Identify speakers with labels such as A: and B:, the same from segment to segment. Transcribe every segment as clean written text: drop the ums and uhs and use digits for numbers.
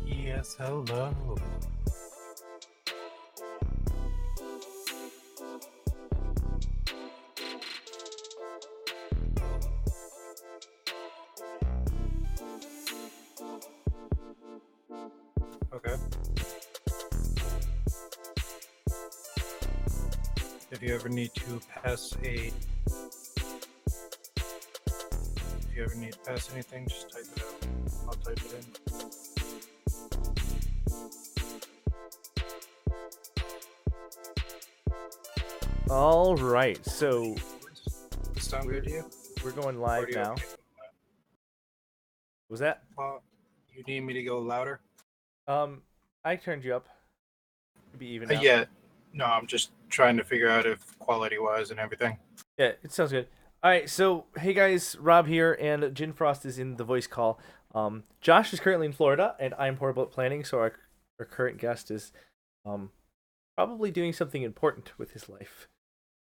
A: Yes, hello. Okay. If you ever need to pass anything, just type it out. I'll type it in.
B: All right, so
A: Does it sound good to you?
B: we're going
A: Or
B: live
A: do you
B: now.
A: want me to-
B: Was that?
A: You need me to go louder?
B: I turned you up. It'd be even now.
A: Yeah. No, I'm just trying to figure out if quality-wise and everything.
B: Yeah, it sounds good. All right, so hey guys, Rob here, and Jin Frost is in the voice call. Josh is currently in Florida, and I'm horrible at planning, so our current guest is probably doing something important with his life,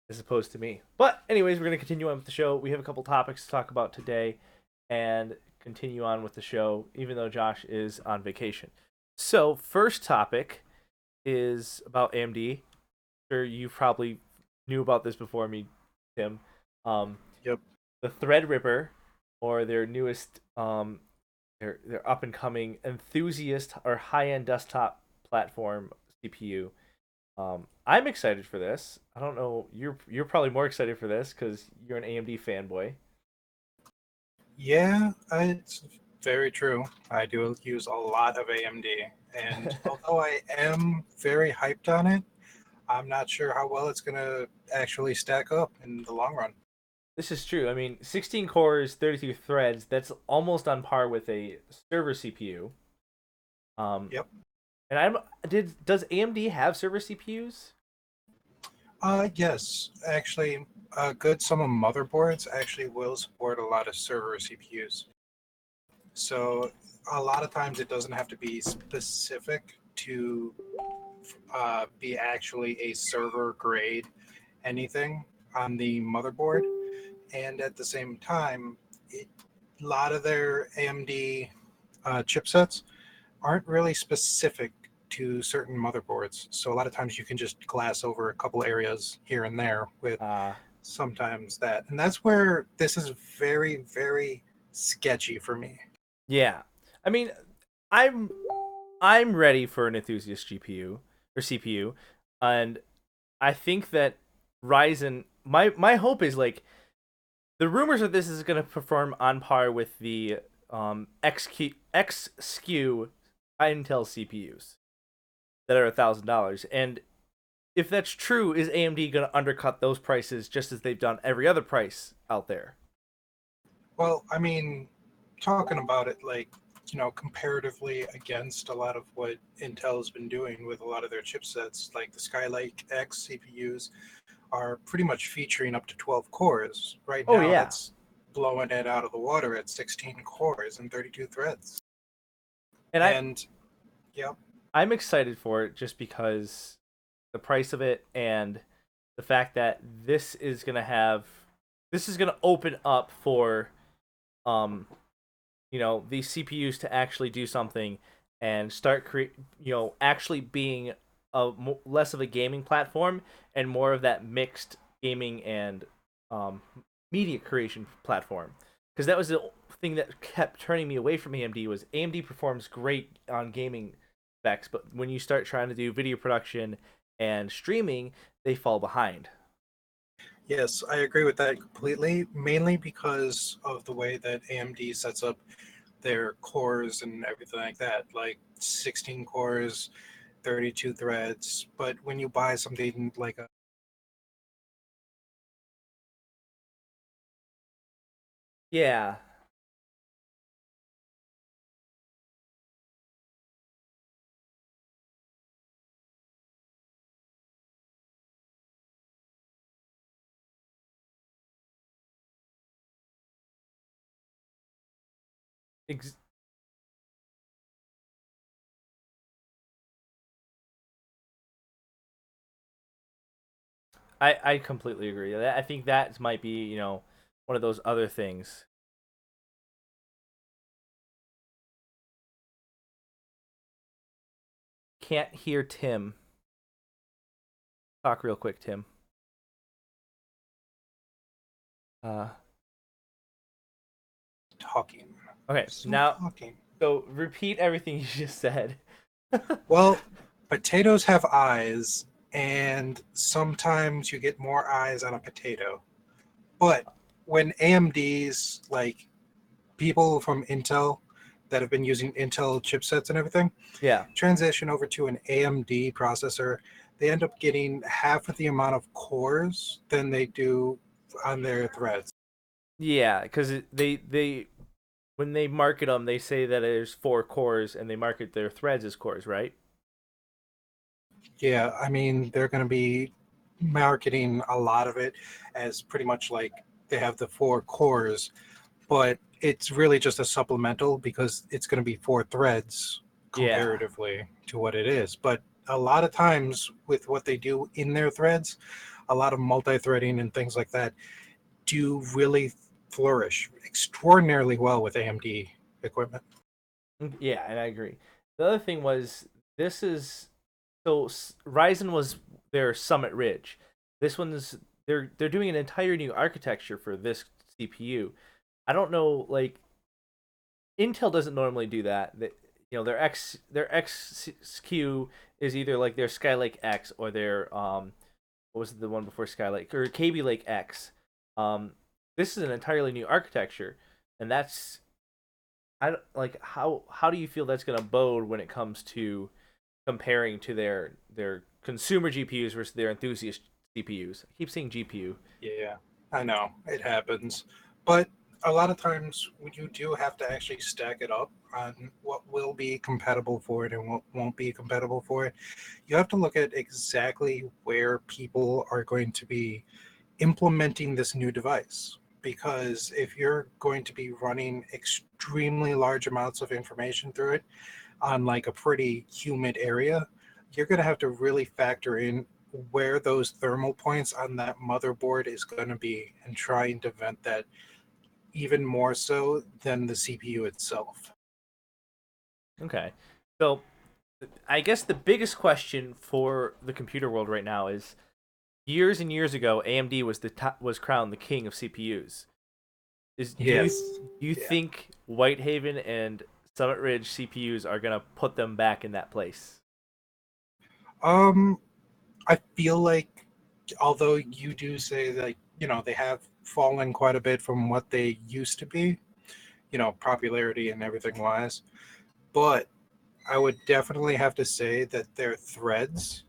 B: as opposed to me. But anyways, we're gonna continue on with the show. We have a couple topics to talk about today, and continue on with the show, even though Josh is on vacation. So first topic is about AMD. Sure, you probably knew about this before me, Tim.
A: Yep.
B: The Threadripper, or their newest, their up and coming enthusiast or high end desktop platform CPU. I'm excited for this. I don't know, you're probably more excited for this because you're an AMD fanboy.
A: Yeah, it's very true. I do use a lot of AMD, and although I am very hyped on it, I'm not sure how well it's going to actually stack up in the long run.
B: This is true. I mean, 16 cores, 32 threads. That's almost on par with a server CPU.
A: Yep.
B: And does AMD have server CPUs?
A: Yes, actually, good some of motherboards actually will support a lot of server CPUs. So a lot of times it doesn't have to be specific to be actually a server grade anything on the motherboard. And at the same time, a lot of their AMD chipsets aren't really specific to certain motherboards. So a lot of times you can just glass over a couple areas here and there with sometimes that. And that's where this is very, very sketchy for me.
B: Yeah. I mean, I'm ready for an enthusiast GPU or CPU, and I think that Ryzen. My hope is like the rumors of this is going to perform on par with the X SKU Intel CPUs that are $1,000, and if that's true, is AMD going to undercut those prices just as they've done every other price out there?
A: Well, I mean, talking about it like, comparatively against a lot of what Intel has been doing with a lot of their chipsets, like the Skylake X CPUs are pretty much featuring up to 12 cores. Right
B: Oh
A: now,
B: yeah.
A: that's blowing it out of the water at 16 cores and 32 threads.
B: And
A: yep.
B: I'm excited for it just because the price of it and the fact that this is going to open up for these CPUs to actually do something and start actually being less of a gaming platform and more of that mixed gaming and media creation platform, because that was the thing that kept turning me away from AMD. Was AMD performs great on gaming specs, but when you start trying to do video production and streaming, they fall behind.
A: Yes, I agree with that completely, mainly because of the way that AMD sets up their cores and everything like that, like 16 cores, 32 threads. But when you buy something like a
B: Yeah. Ex- I completely agree. I think that might be, one of those other things. Can't hear Tim. Talk real quick, Tim. Uh,
A: Talking.
B: okay,
A: Still
B: now,
A: talking.
B: so repeat everything you just said.
A: Well, potatoes have eyes, and sometimes you get more eyes on a potato. But when AMD's like people from Intel that have been using Intel chipsets and everything
B: Yeah.
A: transition over to an AMD processor, they end up getting half of the amount of cores than they do on their threads.
B: Yeah, because they when they market them, they say that there's 4 cores, and they market their threads as cores, right?
A: Yeah, I mean, they're going to be marketing a lot of it as pretty much like they have the 4 cores, but it's really just a supplemental because it's going to be 4 threads
B: Yeah.
A: comparatively to what it is. But a lot of times with what they do in their threads, a lot of multi-threading and things like that do really flourish extraordinarily well with AMD equipment.
B: Yeah, and I agree. The other thing was this is so Ryzen was their Summit Ridge. This one's they're doing an entire new architecture for this CPU. I don't know, like Intel doesn't normally do that. Their XQ is either like their Skylake X or their what was the one before Skylake or KB Lake X. Um, this is an entirely new architecture, and that's I don't- like how do you feel that's gonna bode when it comes to comparing to their consumer GPUs versus their enthusiast CPUs? I keep saying GPU.
A: Yeah, I know it happens, but a lot of times you do have to actually stack it up on what will be compatible for it and what won't be compatible for it. You have to look at exactly where people are going to be implementing this new device. Because if you're going to be running extremely large amounts of information through it on like a pretty humid area, you're going to have to really factor in where those thermal points on that motherboard is going to be and trying to vent that even more so than the CPU itself.
B: Okay, so I guess the biggest question for the computer world right now is years and years ago, AMD was was crowned the king of CPUs. Is
A: Yes.
B: do you
A: Yeah.
B: think Whitehaven and Summit Ridge CPUs are gonna put them back in that place?
A: Um, I feel like although you do say that, they have fallen quite a bit from what they used to be, popularity and everything wise, but I would definitely have to say that their threads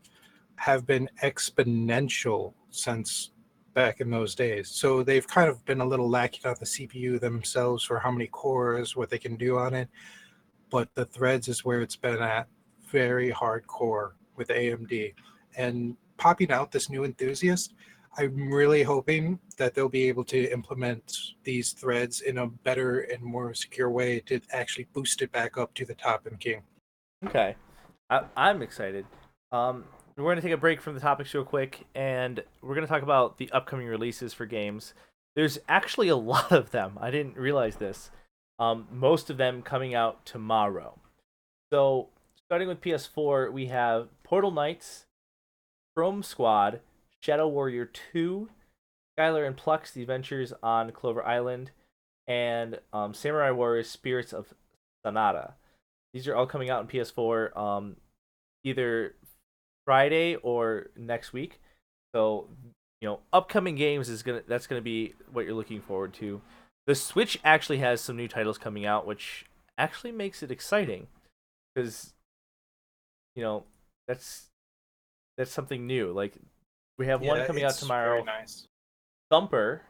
A: have been exponential since back in those days. So they've kind of been a little lacking on the CPU themselves for how many cores, what they can do on it. But the threads is where it's been at very hardcore with AMD. And popping out this new enthusiast, I'm really hoping that they'll be able to implement these threads in a better and more secure way to actually boost it back up to the top and king.
B: Okay, I'm excited. Um, we're gonna take a break from the topics real quick, and we're gonna talk about the upcoming releases for games. There's actually a lot of them. I didn't realize this. Most of them coming out tomorrow. So starting with PS4, we have Portal Knights, Chrome Squad, Shadow Warrior 2, Skylar and Plux: The Adventures on Clover Island, and Samurai Warriors: Spirits of Sonata. These are all coming out on PS4 either Friday or next week. So, upcoming games is that's gonna be what you're looking forward to. The Switch actually has some new titles coming out, which actually makes it exciting because you know that's that's something new. Like we have one
A: Yeah,
B: coming out
A: it's very
B: tomorrow,
A: nice.
B: Thumper.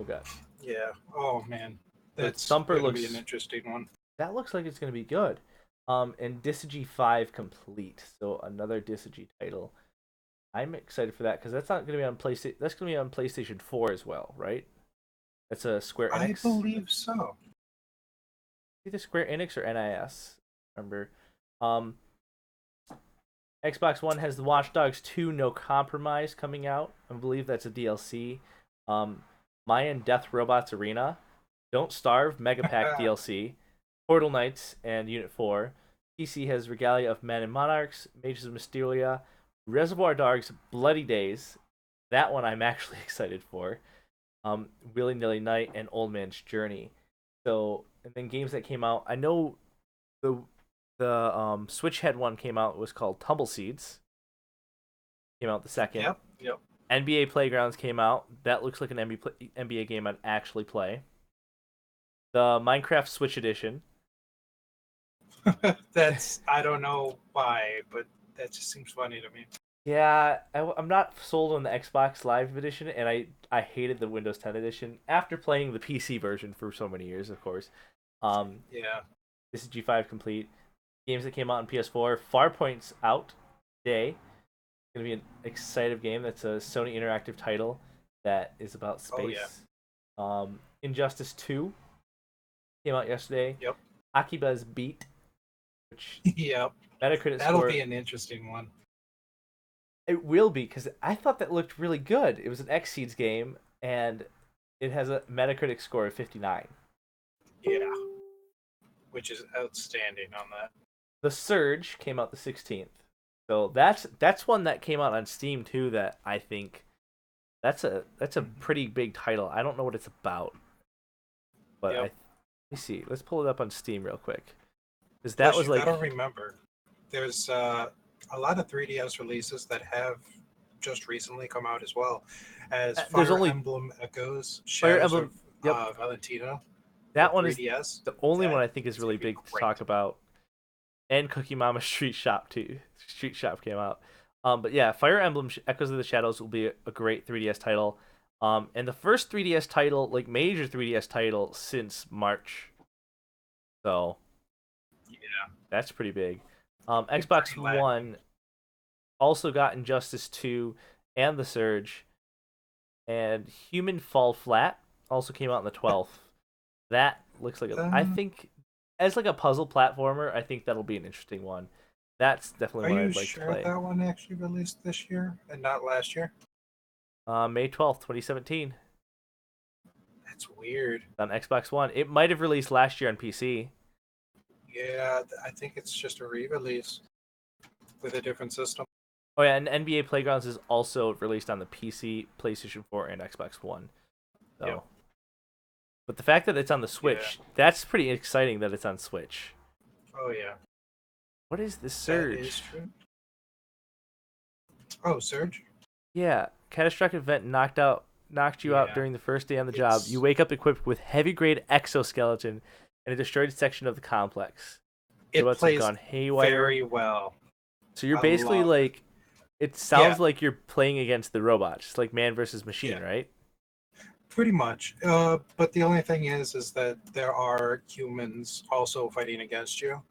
B: Oh god,
A: Yeah. Oh man,
B: so
A: that's
B: Thumper
A: going to be an
B: looks
A: interesting one.
B: that looks like it's gonna be good. And Disigi 5 Complete, so another Disigi title. I'm excited for that because that's not gonna be on PlayStation. That's gonna be on PlayStation 4 as well, right? That's a Square
A: I
B: Enix.
A: believe so.
B: Either Square Enix or NIS. Remember, um, Xbox One has the Watch Dogs 2 No Compromise coming out. I believe that's a DLC. Mayan Death Robots Arena, Don't Starve Mega Pack DLC, Portal Knights, and Unit 4. PC has Regalia of Men and Monarchs, Mages of Mysteria, Reservoir Dogs Bloody Days. That one I'm actually excited for. Willy Nilly Night and Old Man's Journey. So, and then games that came out. I know the Switch head one came out. It was called Tumble Seeds. Came out the second.
A: Yep.
B: NBA Playgrounds came out. That looks like an NBA game I'd actually play. The Minecraft Switch edition.
A: I don't know why, but that just seems funny to me.
B: Yeah, I'm not sold on the Xbox Live edition, and I hated the Windows 10 edition after playing the PC version for so many years, of course.
A: Yeah.
B: This is G5 Complete. Games that came out on PS4. Farpoint's out today. It's going to be an exciting game. That's a Sony Interactive title that is about space.
A: Oh, yeah.
B: Injustice 2 came out yesterday.
A: Yep.
B: Akiba's Beat, which
A: yep.
B: Metacritic
A: That'll
B: score,
A: be an interesting one.
B: It will be, because I thought that looked really good. It was an Xseeds game, and it has a Metacritic score of 59.
A: Yeah. Which is outstanding on that.
B: The Surge came out the 16th. So that's one that came out on Steam too that I think that's a pretty big title. I don't know what it's about. But let me see. Let's pull it up on Steam real quick. Because that was like,
A: I don't remember. There's a lot of 3DS releases that have just recently come out as well, as Fire Emblem Echoes, Shadows of Valentina.
B: That one
A: 3DS.
B: Is the only one I think is really big to talk about. And Cookie Mama Street Shop too. Street Shop came out. But yeah, Fire Emblem Echoes of the Shadows will be a great 3DS title. And the first 3DS title, like major 3DS title since March. So
A: yeah,
B: that's pretty big. Xbox One also got Injustice 2 and The Surge. And Human Fall Flat also came out on the 12th. That looks like I think as like a puzzle platformer, I think that'll be an interesting one. That's definitely what I'd like to play.
A: Are you sure that one actually released this year and not last year?
B: May 12th, 2017.
A: That's weird.
B: On Xbox One. It might have released last year on PC.
A: Yeah, I think it's just a re-release with a different system.
B: Oh yeah, and NBA Playgrounds is also released on the PC, PlayStation 4, and Xbox One. So. Yep. But the fact that it's on the Switch, that's pretty exciting that it's on Switch.
A: Oh, yeah.
B: What is the Surge?
A: That is true. Oh, Surge?
B: Yeah. Catastrophic event knocked you out during the first day on the job. You wake up equipped with heavy-grade exoskeleton and a destroyed section of the complex.
A: It plays
B: gone haywire.
A: Very well.
B: So you're basically like... It sounds like you're playing against the robots. Like man versus machine, right?
A: Pretty much. But the only thing is that there are humans also fighting against you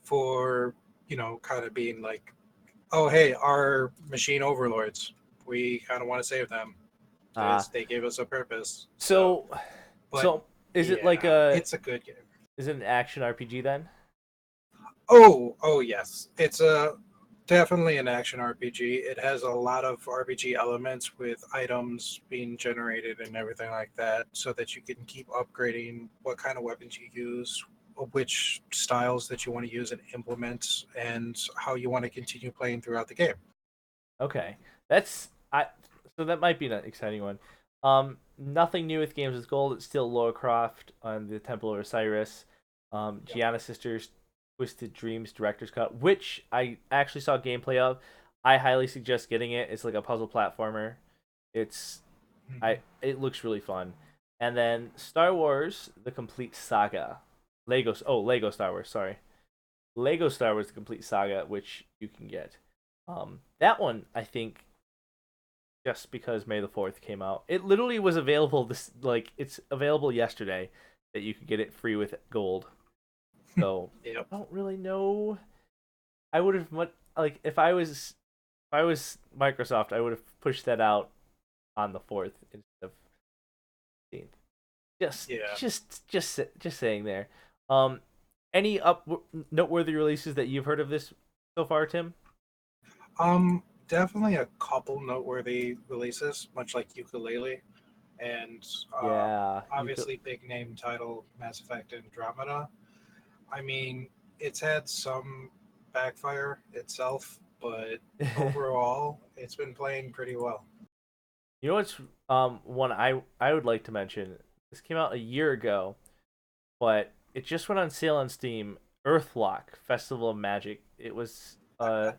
A: for, kind of being like, oh, hey, our machine overlords. We kind of want to save them. They gave us a purpose.
B: So is it like a...
A: It's a good game.
B: Is it an action RPG then?
A: Oh, yes. It's definitely an action RPG. It has a lot of RPG elements with items being generated and everything like that, so that you can keep upgrading what kind of weapons you use, which styles that you want to use and implement, and how you want to continue playing throughout the game.
B: Okay, so that might be an exciting one. Nothing new with Games with Gold. It's still Lara Croft on the Temple of Osiris. Gianna Sisters Twisted Dreams Director's Cut, which I actually saw gameplay of. I highly suggest getting it. It's like a puzzle platformer. It looks really fun. And then Star Wars: The Complete Saga. Lego Star Wars, sorry. Lego Star Wars: The Complete Saga, which you can get. That one, I think, just because May the 4th came out. It literally was available it's available yesterday that you could get it free with gold. So I don't really know. I would have if I was Microsoft, I would have pushed that out on the 4th instead of 15th. Just saying there. Any noteworthy releases that you've heard of this so far, Tim?
A: Definitely a couple noteworthy releases, much like Ukulele, and
B: Yeah, you could.
A: obviously big name title Mass Effect Andromeda. I mean, it's had some backfire itself, but overall, it's been playing pretty well.
B: You know what's one I would like to mention. This came out a year ago, but it just went on sale on Steam. Earthlock Festival of Magic. It was a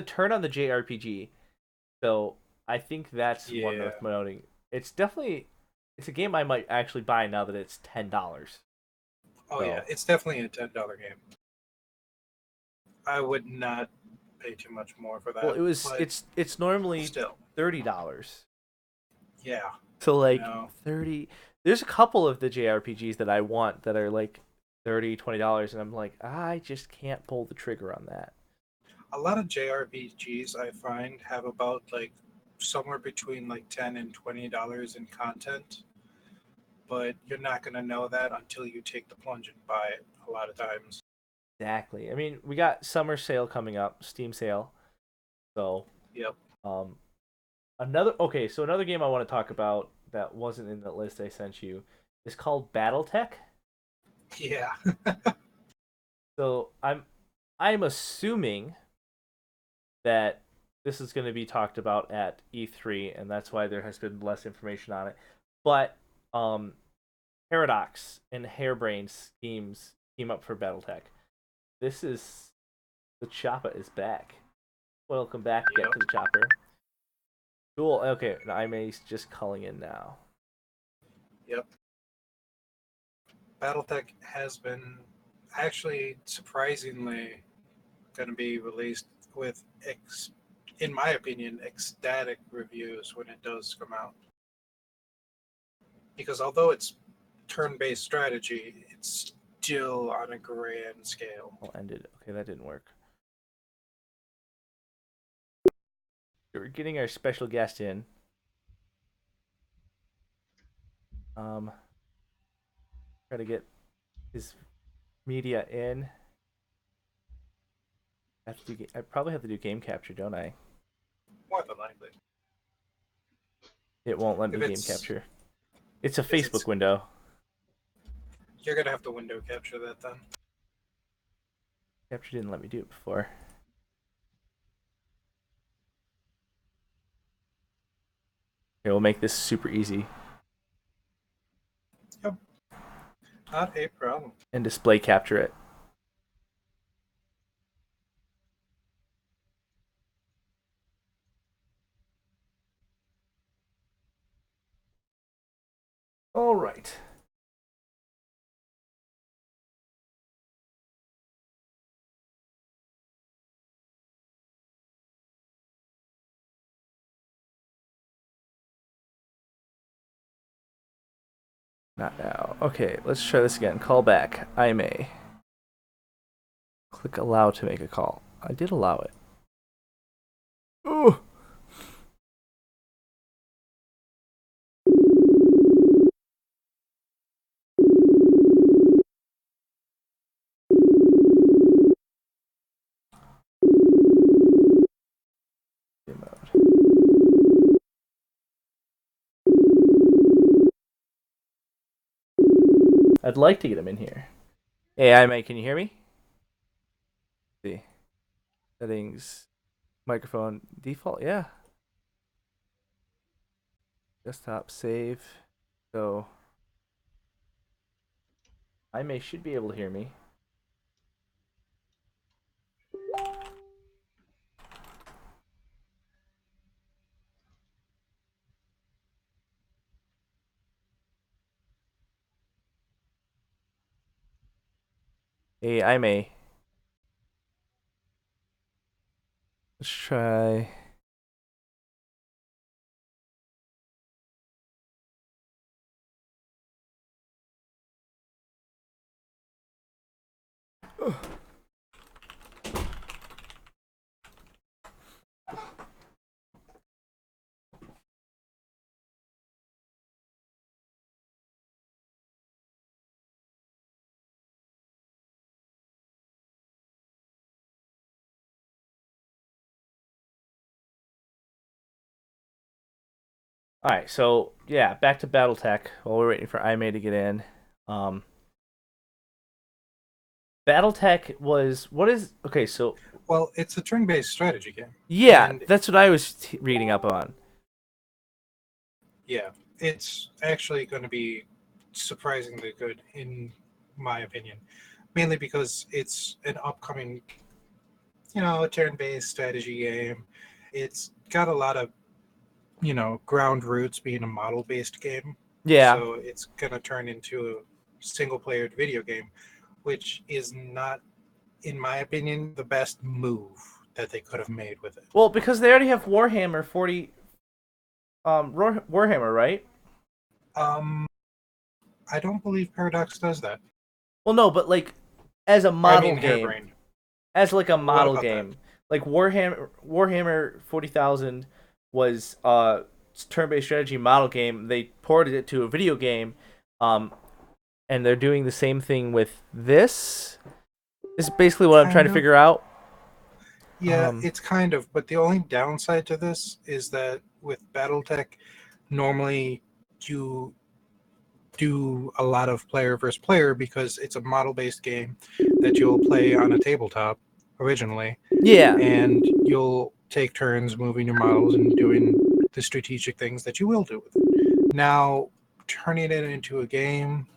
B: turn on the JRPG. So I think that's one
A: Yeah.
B: worth noting. It's a game I might actually buy now that it's $10.
A: Oh yeah,
B: So
A: it's definitely a $10 game. I would not pay too much more for
B: well,
A: that, but
B: it's normally
A: still,
B: $30.
A: yeah.
B: So like
A: No,
B: 30. There's a couple of the JRPGs that I want that are like $30, $20, and I'm like, I just can't pull the trigger on that.
A: a lot of JRPGs I find have about like somewhere between like $10 and $20 in content, but you're not gonna know that until you take the plunge and buy it. A lot of times.
B: Exactly. I mean, we got summer sale coming up, Steam sale. So,
A: Yep.
B: um, so another game I want to talk about that wasn't in the list I sent you is called BattleTech.
A: Yeah.
B: So I'm assuming that this is going to be talked about at E3, and that's why there has been less information on it. But um, Paradox and Harebrained Schemes team up for BattleTech. This is the chopper is back. Welcome back again
A: Yep.
B: to the chopper. Cool. Okay, Jaime's just calling in now.
A: Yep. BattleTech has been actually surprisingly going to be released with, in my opinion, ecstatic reviews when it does come out. Because although it's turn-based strategy, it's still on a grand scale.
B: All ended. Okay, that didn't work. We're getting our special guest in. Um, Try to get his media in. I probably have to do game capture, don't I?
A: More than likely.
B: It won't let me
A: If
B: game
A: it's,
B: capture. It's a
A: is
B: Facebook
A: it's,
B: window.
A: you're gonna have to window capture that then.
B: Capture didn't let me do it before. Okay, we'll make this super easy
A: Yep, not a problem.
B: and display capture it. All right. Not now. Okay, let's try this again. Call back. I may. Click allow to make a call. I did allow it. Ooh. I'd like to get him in here. Hey, I may. Can you hear me? Let's see. Settings. Microphone. Default. Yeah. Desktop. Save. So. I may should be able to hear me. Hey, I may. Let's try. All right, so yeah, back to BattleTech while we're waiting for Jaime to get in. Um, BattleTech was what is okay? So
A: Well, it's a turn-based strategy game,
B: yeah,
A: and
B: that's what I was reading up on.
A: yeah, it's actually going to be surprisingly good in my opinion, mainly because it's an upcoming, turn-based strategy game. It's got a lot of, ground roots being a model-based game,
B: Yeah.
A: so it's going to turn into a single-player video game, which is not, in my opinion, the best move that they could have made with it.
B: Well, because they already have Warhammer 40, Warhammer, right?
A: Um, I don't believe Paradox does that.
B: Well, no, but like as a
A: I
B: model
A: mean,
B: game,
A: Hairbrained.
B: as like a
A: What
B: model
A: about that?
B: game, like Warhammer 40,000 was turn-based strategy model game. They ported it to a video game, um, and they're doing the same thing with this. This is basically what I'm trying
A: Kind
B: to
A: of.
B: figure out.
A: Yeah,
B: Um,
A: it's kind of. But the only downside to this is that with BattleTech, normally you do a lot of player versus player because it's a model based game that you'll play on a tabletop originally,
B: yeah.
A: and you'll take turns moving your models and doing the strategic things that you will do with it. Now, turning it into a game,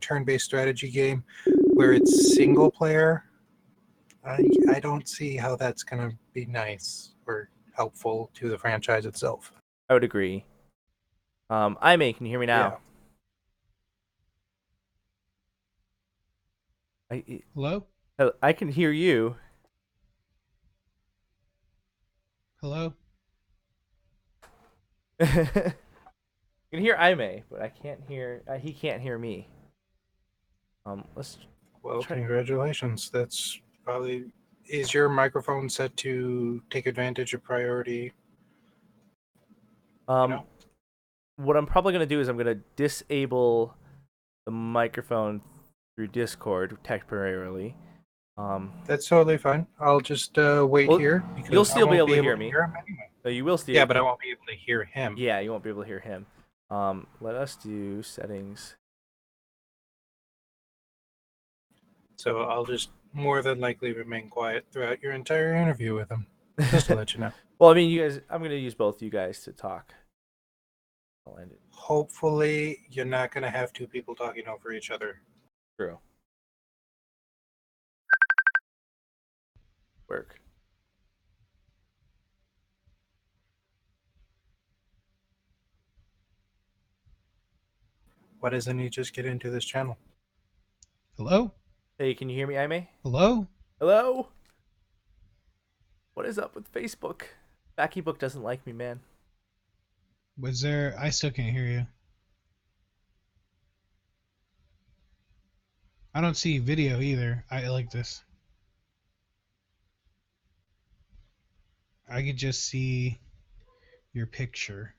A: turn based strategy game where it's single player, I don't see how that's going to be nice or helpful to the franchise itself.
B: I would agree. Ime, can you hear me now?
A: Yeah.
B: I
C: Hello?
B: I can hear you.
C: Hello?
B: I can hear Ime, but I can't hear. He can't hear me. Let's
A: Well,
B: try.
A: congratulations. That's probably. Is your microphone set to take advantage of priority? You
B: Um,
A: know,
B: what I'm probably gonna do is I'm gonna disable the microphone through Discord temporarily. Um,
A: that's totally fine. I'll just wait
B: well,
A: here
B: you'll
A: because I
B: still be
A: won't
B: able
A: be
B: to
A: able
B: hear
A: to
B: me.
A: hear him anyway.
B: So you will still.
A: Yeah, but I won't be able to hear him.
B: Yeah, you won't be able to hear him. Let us do settings.
A: So I'll just more than likely remain quiet throughout your entire interview with him, just to let you know.
B: Well, I mean, you guys. I'm gonna use both you guys to talk. I'll end it.
A: Hopefully, you're not going to have two people talking over each other.
B: True. Work.
A: Why doesn't he just get into this channel?
C: Hello?
B: Hey, can you hear me, Ime?
C: Hello?
B: Hello. What is up with Facebook? Backy doesn't like me, man.
C: Was there... I still can't hear you. I don't see video either. I like this. I could just see your picture.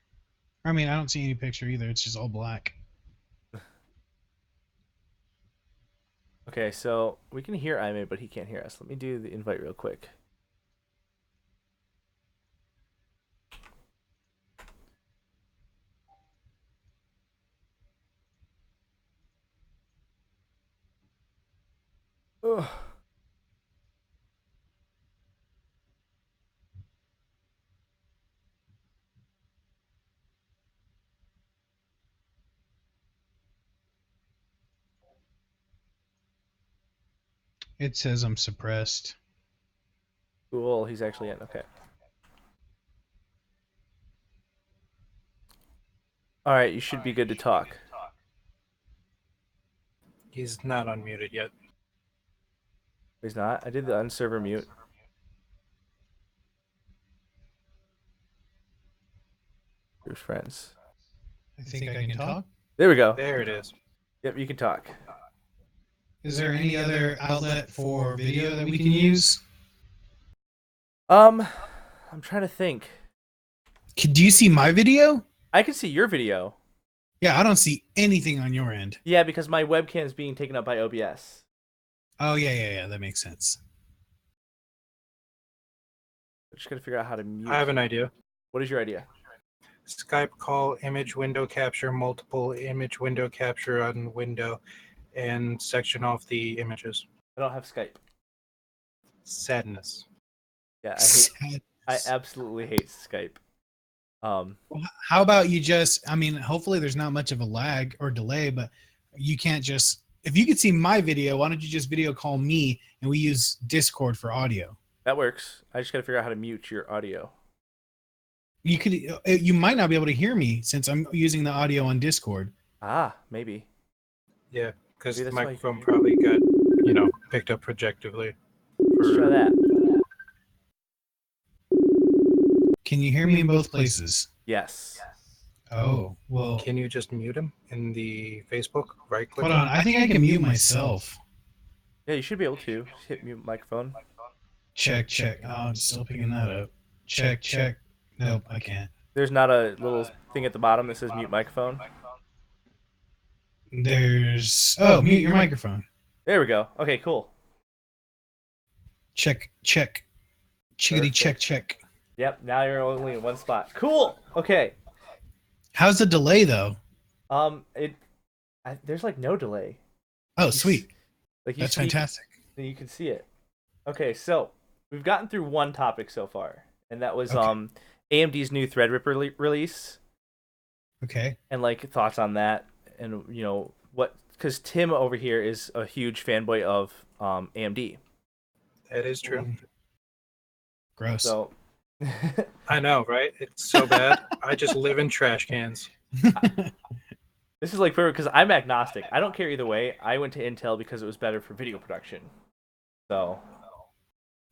C: I mean, I don't see any picture either. It's just all black.
B: Okay, so we can hear Ime, but he can't hear us. Let me do the invite real quick. Ugh.
C: It says I'm suppressed.
B: Cool, he's actually in. Okay. All right, you should be good to talk.
A: He's not unmuted yet.
B: He's not. I did the unserver mute. Here's friends.
C: I think I can talk.
B: There we go.
A: There it is.
B: Yep, you can talk.
C: Is there any other outlet for video that we can use?
B: I'm trying to think.
C: Do you see my video?
B: I can see your video.
C: Yeah, I don't see anything on your end.
B: Yeah, because my webcam is being taken up by OBS.
C: Oh, yeah. That makes sense.
B: I'm just gotta figure out how to mute.
A: I have an idea.
B: What is your idea?
A: Skype call, image window capture, multiple image window capture on window, and section off the images.
B: I don't have Skype.
A: Sadness.
B: Yeah,
C: Sad.
B: I absolutely hate Skype.
C: Well, how about you just, I mean, hopefully there's not much of a lag or delay, but you can't just, if you could see my video, why don't you just video call me and we use Discord for audio?
B: That works. I just got to figure out how to mute your audio.
C: You could, you might not be able to hear me since I'm using the audio on Discord.
B: Ah, maybe.
A: Yeah, because
B: Maybe
A: the
B: that's why you
A: microphone
B: can-
A: probably got, picked up projectively.
B: Let's try that.
C: Can you hear me in both places?
B: Yes.
C: Oh, well,
A: Can you just mute him in the Facebook? Right click.
C: hold on. I think I can mute myself.
B: Yeah, you should be able to. Just hit mute microphone.
C: Check, check. Oh, I'm still picking that up. Check, check. Nope, I can't.
B: There's not a little thing at the bottom that says mute microphone.
C: There's, oh, mute your microphone.
B: There we go. Okay, cool.
C: Check, check. Chickadee,
A: Perfect.
C: check, check.
B: Yep, now you're only in one spot. Cool. Okay.
C: How's the delay though?
B: There's like no delay.
C: Oh, sweet.
B: Like you
C: That's
B: speak,
C: fantastic.
B: and you can see it. Okay, so we've gotten through one topic so far, and that was
C: Okay.
B: AMD's new Threadripper release,
C: Okay.
B: and like thoughts on that, and what, because Tim over here is a huge fanboy of AMD.
A: That is true.
C: Gross.
B: So
A: I know, right? It's so bad. I just live in trash cans.
B: this is like perfect because I'm agnostic. I don't care either way. I went to Intel because it was better for video production. So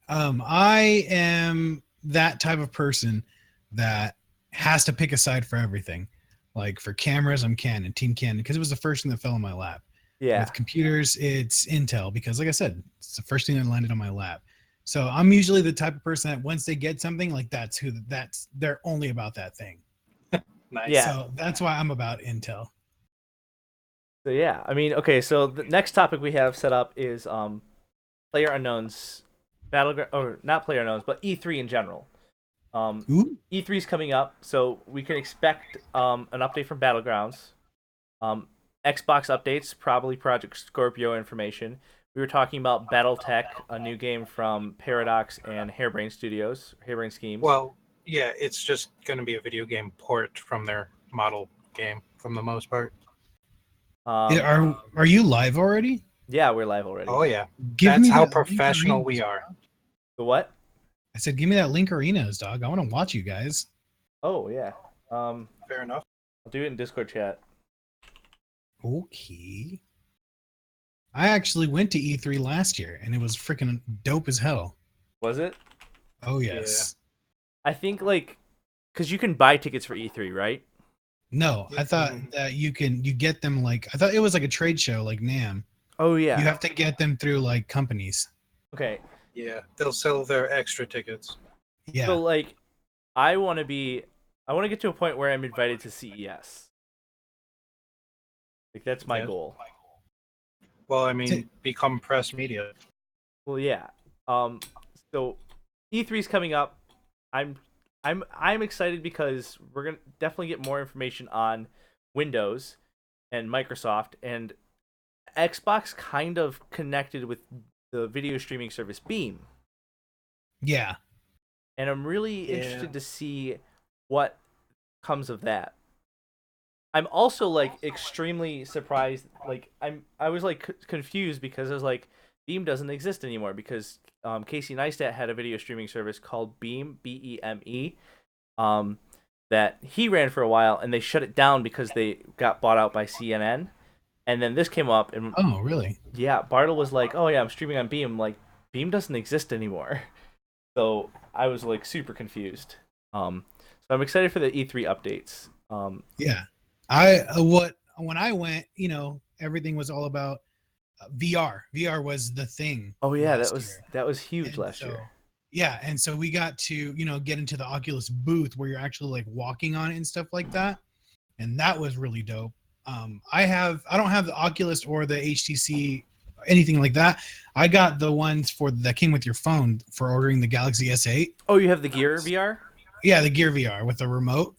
C: I am that type of person that has to pick a side for everything. Like for cameras, I'm Canon, Team Canon, because it was the first thing that fell in my lap.
B: yeah,
C: With computers, it's Intel because, like I said, it's the first thing that landed on my lap. So I'm usually the type of person that once they get something, like they're only about that thing.
A: Nice.
B: Yeah.
C: So that's why I'm about Intel.
B: So yeah, I mean, okay. So the next topic we have set up is Player Unknown's Battleground, or not Player Unknown's, but E3 in general.
C: Ooh.
B: E3 is coming up, so we can expect an update from Battlegrounds. Xbox updates, probably Project Scorpio information. We were talking about BattleTech, a new game from Paradox and Harebrained Schemes.
A: Well, yeah, it's just going to be a video game port from their model game, from the most part.
C: Are you live already?
B: Yeah, we're live already.
A: Oh yeah,
C: Give
A: that's
C: me
A: how
C: that link
A: professional
C: arenas,
A: we are.
C: dog.
B: The what?
C: I said, give me that link arenas, dog. I want to watch you guys.
B: Oh yeah. I'll
A: Fair enough.
B: do it in Discord chat.
C: Okay. I actually went to E3 last year, and it was freaking dope as hell.
B: Was it?
C: Oh yes.
B: I think because you can buy tickets for E3, right?
C: No, I thought
A: Mhm.
C: that you get them like, I thought it was like a trade show like NAMM.
B: Oh yeah.
C: You have to get them through like companies.
B: Okay.
A: Yeah, they'll sell their extra tickets.
C: Yeah.
B: So I want to get to a point where I'm invited to CES. Like that's my
A: Yeah.
B: goal.
A: Well, I mean, become press media.
B: Well, yeah. So E3's coming up. I'm excited because we're gonna definitely get more information on Windows and Microsoft, and Xbox kind of connected with the video streaming service Beam.
C: Yeah.
B: And I'm really
A: Yeah.
B: interested to see what comes of that. I'm also extremely surprised. I was confused because I was like, Beam doesn't exist anymore because Casey Neistat had a video streaming service called Beam, BEME, that he ran for a while, and they shut it down because they got bought out by CNN. And then this came up, and
C: Oh, really?
B: yeah, Bartle was like, "Oh yeah, I'm streaming on Beam." Like, Beam doesn't exist anymore. So I was super confused. So I'm excited for the E3 updates.
C: Yeah. When I went, everything was all about VR. VR was the thing.
B: Oh yeah,
C: last year.
B: that was huge
C: And
B: last
C: so-
B: year.
C: Yeah, and so we got to, get into the Oculus booth where you're actually like walking on it and stuff like that. And that was really dope. I don't have the Oculus or the HTC, anything like that. I got the ones that came with your phone for ordering the Galaxy S8.
B: Oh, you have the Gear VR?
C: Yeah, the Gear VR with the remote.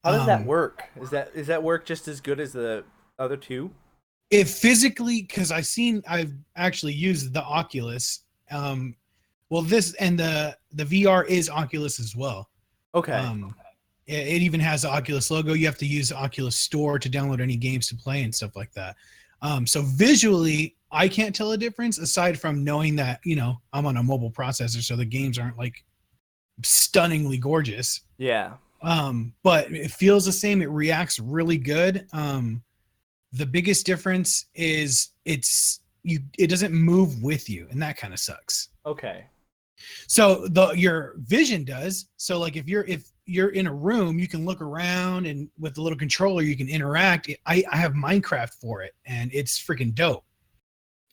B: How does that work? Is that work just as good as the other two?
C: It physically, because I've actually used the Oculus. Well, this and the VR is Oculus as well.
B: Okay.
C: It even has the Oculus logo. You have to use the Oculus Store to download any games to play and stuff like that. So visually, I can't tell a difference aside from knowing that, I'm on a mobile processor, so the games aren't like stunningly gorgeous.
B: Yeah.
C: But it feels the same. It reacts really good. The biggest difference is it doesn't move with you, and that kind of sucks.
B: Okay.
C: So your vision does. So like if you're in a room, you can look around, and with the little controller you can interact. I have Minecraft for it, and it's freaking dope.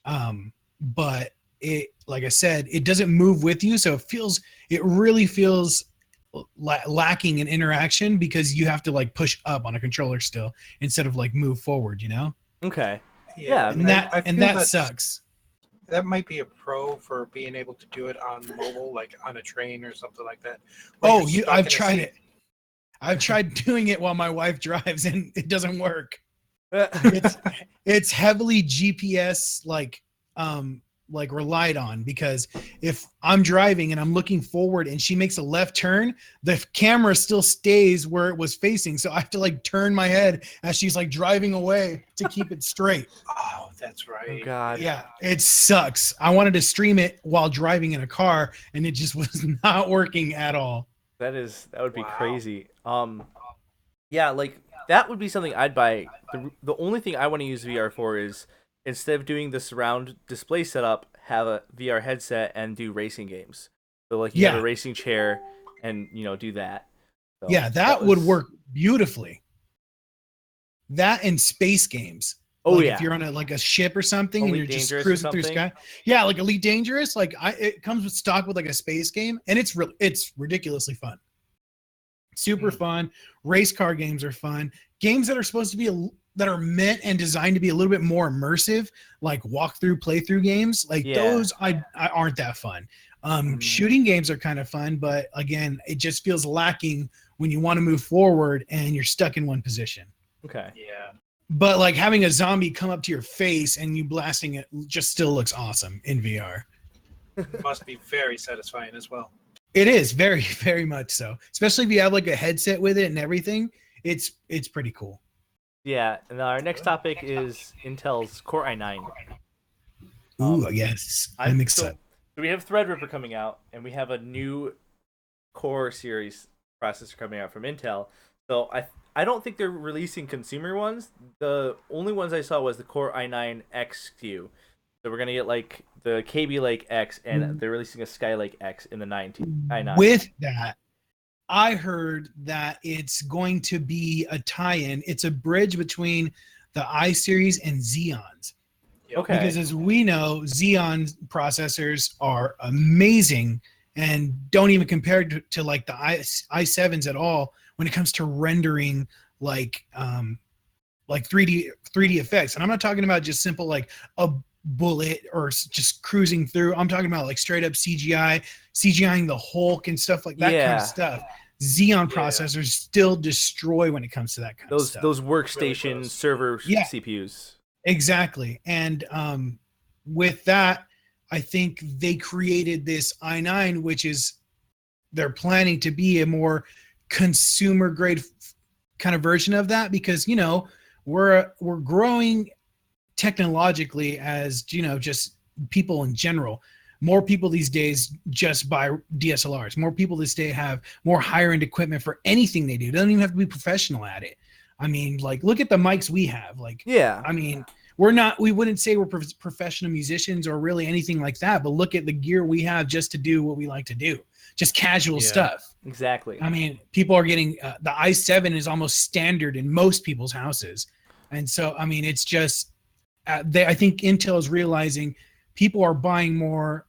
C: But it, like I said, it doesn't move with you, so it really feels lacking in interaction because you have to like push up on a controller still instead of like move forward,
B: Okay.
A: Yeah,
C: and that sucks.
A: That might be a pro for being able to do it on mobile, like on a train or something like that.
C: I've tried it. I've tried doing it while my wife drives, and it doesn't work. It's heavily GPS like relied on, because if I'm driving and I'm looking forward and she makes a left turn, the camera still stays where it was facing. So I have to like turn my head as she's like driving away to keep it straight.
A: Oh, that's right.
B: Oh, God.
C: Yeah, it sucks. I wanted to stream it while driving in a car, and it just was not working at all.
B: That would be crazy. Yeah, like that would be something I'd buy. The only thing I want to use VR for is, instead of doing the surround display setup, have a VR headset and do racing games. So like you have a racing chair and do that. So
C: yeah, that would work beautifully. That and space games.
B: Oh,
C: like
B: yeah.
C: If you're on a ship or something,
B: Elite
C: and you're just
B: Dangerous
C: cruising through sky. Yeah, like Elite Dangerous. Like it comes with stock with like a space game, and it's ridiculously fun. Super fun. Race car games are fun. Games that are supposed to be that are meant and designed to be a little bit more immersive, like walkthrough, playthrough games. Like those, I aren't that fun. Shooting games are kind of fun, but again, it just feels lacking when you want to move forward and you're stuck in one position.
B: Okay.
A: Yeah.
C: But like having a zombie come up to your face and you blasting it just still looks awesome in VR.
A: Must be very satisfying as well.
C: It is very, very much so. Especially if you have like a headset with it and everything. It's pretty cool.
B: Yeah, and our next topic is Intel's Core i9.
C: Ooh, yes. I'm excited.
B: So we have Threadripper coming out, and we have a new Core series processor coming out from Intel. So I don't think they're releasing consumer ones. The only ones I saw was the Core i9 XQ. So we're gonna get like the KB Lake X, and they're releasing a Skylake X in the i9.
C: With that, I heard that it's going to be a tie-in. It's a bridge between the i series and Xeons.
B: Okay.
C: Because as we know, Xeon processors are amazing and don't even compare to like the i7s at all when it comes to rendering like 3D effects. And I'm not talking about just simple like a bullet or just cruising through. I'm talking about like straight up CGIing the Hulk and stuff like that kind of stuff. Xeon processors still destroy when it comes to that kind of stuff.
B: Those workstation really server CPUs.
C: Exactly. And with that, I think they created this i9, which is they're planning to be a more consumer grade kind of version of that, because we're growing technologically as just people in general. More people these days just buy DSLRs. More people this day have more higher end equipment for anything they do. They don't even have to be professional at it. I mean, like, look at the mics we have. Like, I mean, we wouldn't say we're professional musicians or really anything like that, but look at the gear we have just to do what we like to do. Just casual stuff.
B: Exactly.
C: I mean, people are getting, the i7 is almost standard in most people's houses. And so, I mean, it's just, I think Intel is realizing people are buying more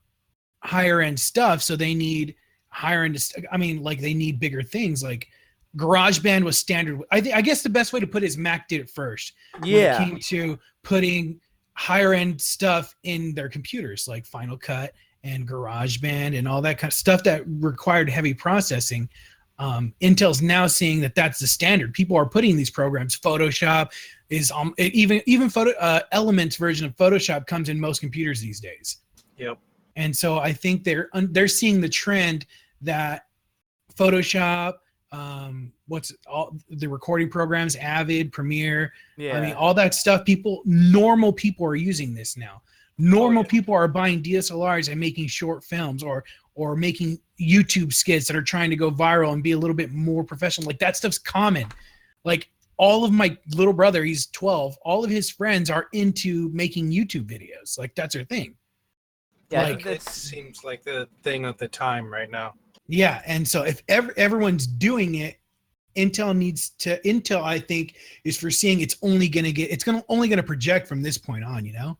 C: higher end stuff, so they need higher end. I mean, like they need bigger things. Like GarageBand was standard. I guess the best way to put it is Mac did it first.
B: Yeah.
C: When it came to putting higher end stuff in their computers, like Final Cut and GarageBand and all that kind of stuff that required heavy processing. Intel's now seeing that that's the standard. People are putting these programs. Photoshop is even Elements version of Photoshop comes in most computers these days.
A: Yep.
C: And so I think they're seeing the trend that Photoshop, what's all the recording programs, Avid, Premiere,
B: Yeah.
C: I mean, all that stuff. Normal people are using this now. Normal people are buying DSLRs and making short films or making YouTube skits that are trying to go viral and be a little bit more professional. Like that stuff's common. Like all of my little brother, he's 12. All of his friends are into making YouTube videos. Like that's their thing.
B: Yeah,
C: Like,
A: It seems like the thing of the time right now.
C: Yeah, and so if everyone's doing it, Intel I think is foreseeing it's only gonna project from this point on, you know?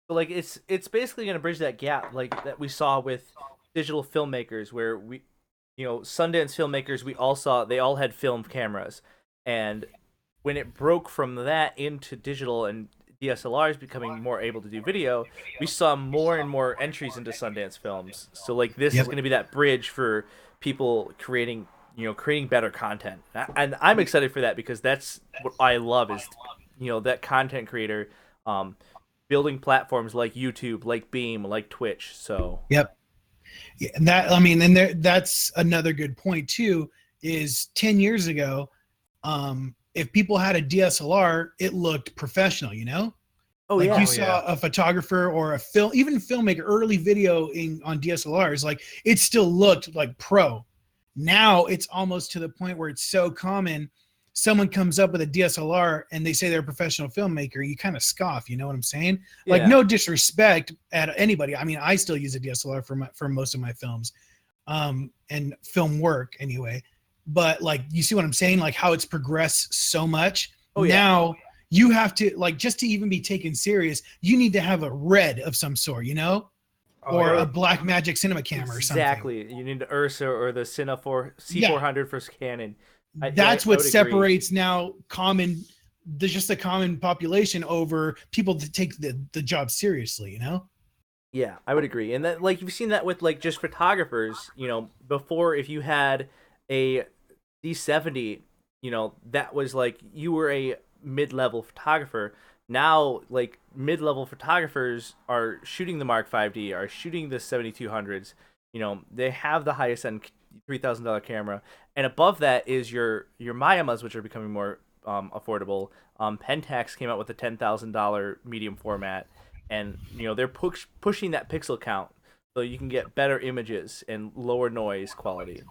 B: So like it's basically going to bridge that gap like that we saw with digital filmmakers where Sundance filmmakers, we all saw they all had film cameras, and when it broke from that into digital and DSLRs becoming more able to do video, we saw more and more entries into Sundance films. So like this is going to be that bridge for people creating better content. And I'm excited for that because that's what I love is that content creator building platforms like YouTube, like Beam, like Twitch. So
C: Yep. Yeah, and that's another good point too, is 10 years ago, if people had a DSLR, it looked professional, you know?
B: Oh,
C: like
B: yeah.
C: you saw a photographer or even filmmaker, early video on DSLRs, like it still looked like pro. Now it's almost to the point where it's so common. Someone comes up with a DSLR and they say they're a professional filmmaker. You kind of scoff, you know what I'm saying?
B: Yeah.
C: Like no disrespect at anybody. I mean, I still use a DSLR for most of my films, and film work anyway. But like, you see what I'm saying? Like how it's progressed so much.
B: Oh, yeah.
C: Now you have to, like, just to even be taken serious, you need to have a red of some sort, you know? Or a Black Magic cinema camera or something.
B: Exactly. You need the Ursa or the C400 for Canon.
C: That's what separates now just the common population over people that take the job seriously, you know?
B: Yeah, I would agree. And that, like, you've seen that with like just photographers, before, if you had a D70, that was like you were a mid-level photographer. Now, like, mid-level photographers are shooting the Mark 5D, are shooting the 7200s. They have the highest end $3,000 camera, and above that is your Miyamas, which are becoming more affordable. Pentax came out with a $10,000 medium format, and they're pushing that pixel count so you can get better images and lower noise quality.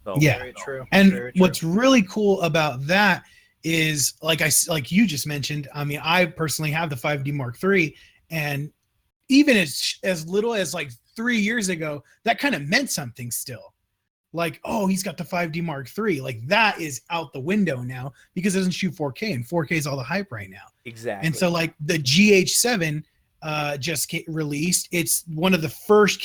B: So,
C: yeah,
A: very true.
C: And
A: very true.
C: What's really cool about that is, like you just mentioned, I mean, I personally have the 5D Mark III, and even as little as like 3 years ago, that kind of meant something still. Like, oh, he's got the 5D Mark III. Like, that is out the window now because it doesn't shoot 4K, and 4K is all the hype right now.
B: Exactly.
C: And so, like, the GH7 just released. It's one of the first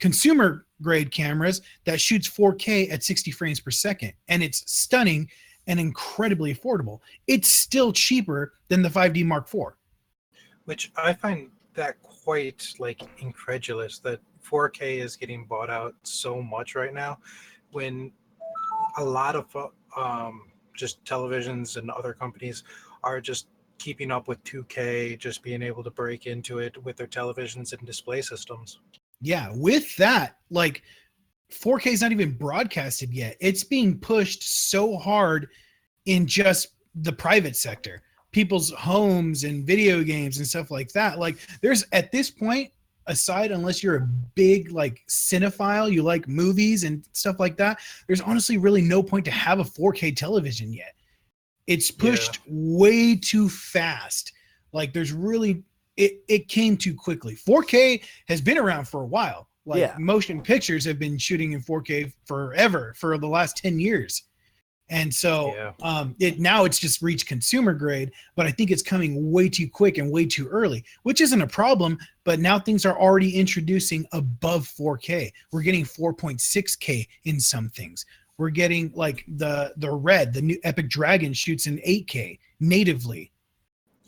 C: consumer grade cameras that shoots 4K at 60 frames per second, and it's stunning and incredibly affordable. It's still cheaper than the 5D Mark IV.
A: Which I find that quite like incredulous that 4K is getting bought out so much right now, when a lot of just televisions and other companies are just keeping up with 2K, just being able to break into it with their televisions and display systems.
C: Yeah, with that, like, 4K is not even broadcasted yet. It's being pushed so hard in just the private sector, people's homes and video games and stuff like that. Like, there's, at this point, aside, unless you're a big like cinephile, you like movies and stuff like that, there's honestly really no point to have a 4K television yet. It's pushed way too fast. Like, there's really, it came too quickly. 4K has been around for a while. Like, motion pictures have been shooting in 4K forever, for the last 10 years. And so now it's just reached consumer grade, but I think it's coming way too quick and way too early, which isn't a problem. But now things are already introducing above 4K. We're getting 4.6K in some things. We're getting like the new Epic Dragon shoots in 8K natively.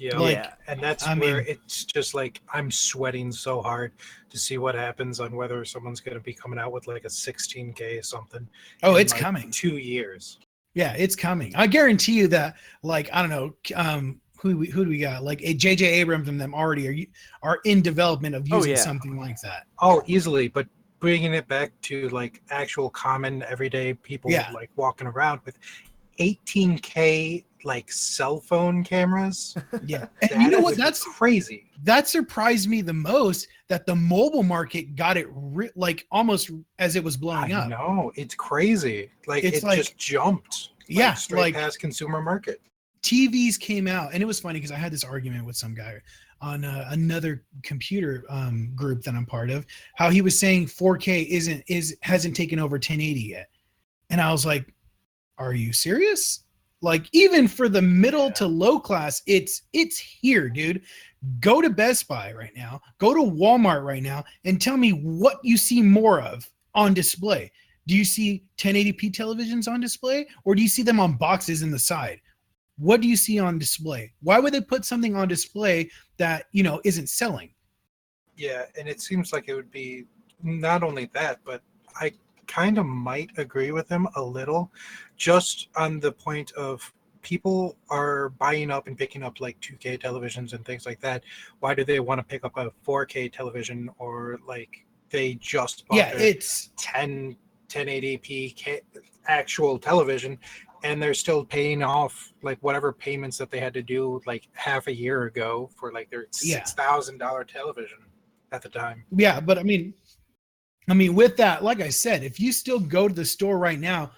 A: Yeah.
C: Like,
B: Yeah.
A: And that's
C: I
A: where
C: mean-
A: it's just like I'm sweating so hard to see what happens on whether someone's going to be coming out with like a 16K something.
C: Oh,
A: in
C: it's
A: like
C: coming.
A: 2 years.
C: Yeah, it's coming. I guarantee you that, like, I don't know, who do we got? Like a JJ Abrams and them already are in development of using
B: yeah.
C: something like that.
A: Oh, easily, but bringing it back to like actual common everyday people
C: Yeah.
A: like walking around with 18K like cell phone cameras.
C: Yeah, and you know what?
A: That's crazy.
C: That surprised me the most, that the mobile market got it like almost as it was blowing
A: I
C: up.
A: know, it's crazy. Like
C: It's
A: it
C: like-
A: just jumped.
C: Yeah,
A: straight
C: like-
A: past consumer market.
C: TVs came out, and it was funny because I had this argument with some guy on another computer group that I'm part of. How he was saying 4K hasn't taken over 1080 yet, and I was like, "Are you serious?" Like, even for the middle to low class, it's here, dude. Go to Best Buy right now, go to Walmart right now, and tell me what you see more of on display. Do you see 1080p televisions on display, or do you see them on boxes in the side? What do you see on display? Why would they put something on display that, isn't selling?
A: Yeah, and it seems like it would be not only that, but I kind of might agree with him a little, just on the point of people are buying up and picking up like 2K televisions and things like that. Why do they want to pick up a 4K television, or like they just bought
C: Yeah,
A: their
C: it's
A: 1080p actual television, and they're still paying off like whatever payments that they had to do like half a year ago for like their
C: Yeah.
A: $6,000 television at the time.
C: yeah, but I mean, with that, like I said, if you still go to the store right now,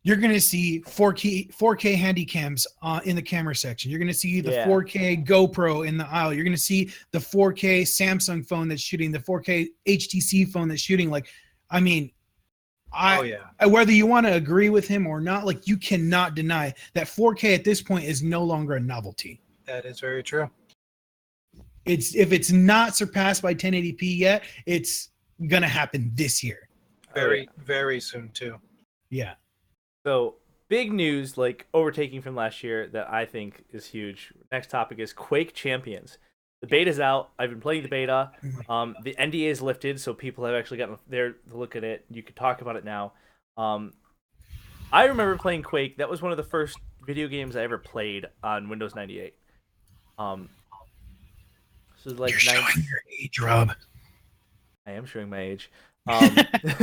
C: you're gonna see 4K handy cams in the camera section. You're gonna see the
B: Yeah.
C: 4K GoPro in the aisle. You're gonna see the 4K Samsung phone that's shooting, the 4K HTC phone that's shooting. Like, I mean,
A: Oh yeah.
C: whether you want to agree with him or not, like, you cannot deny that 4K at this point is no longer a novelty.
A: That is very true.
C: If it's not surpassed by 1080p yet, it's gonna happen this year.
A: Very, very soon too.
C: Yeah.
B: So big news, like overtaking from last year, that I think is huge. Next topic is Quake Champions. The beta's out. I've been playing the beta. The NDA is lifted, so people have actually gotten there to look at it. You can talk about it now. I remember playing Quake. That was one of the first video games I ever played on Windows 98. So like
C: You're showing your age, Rob.
B: I am showing my age.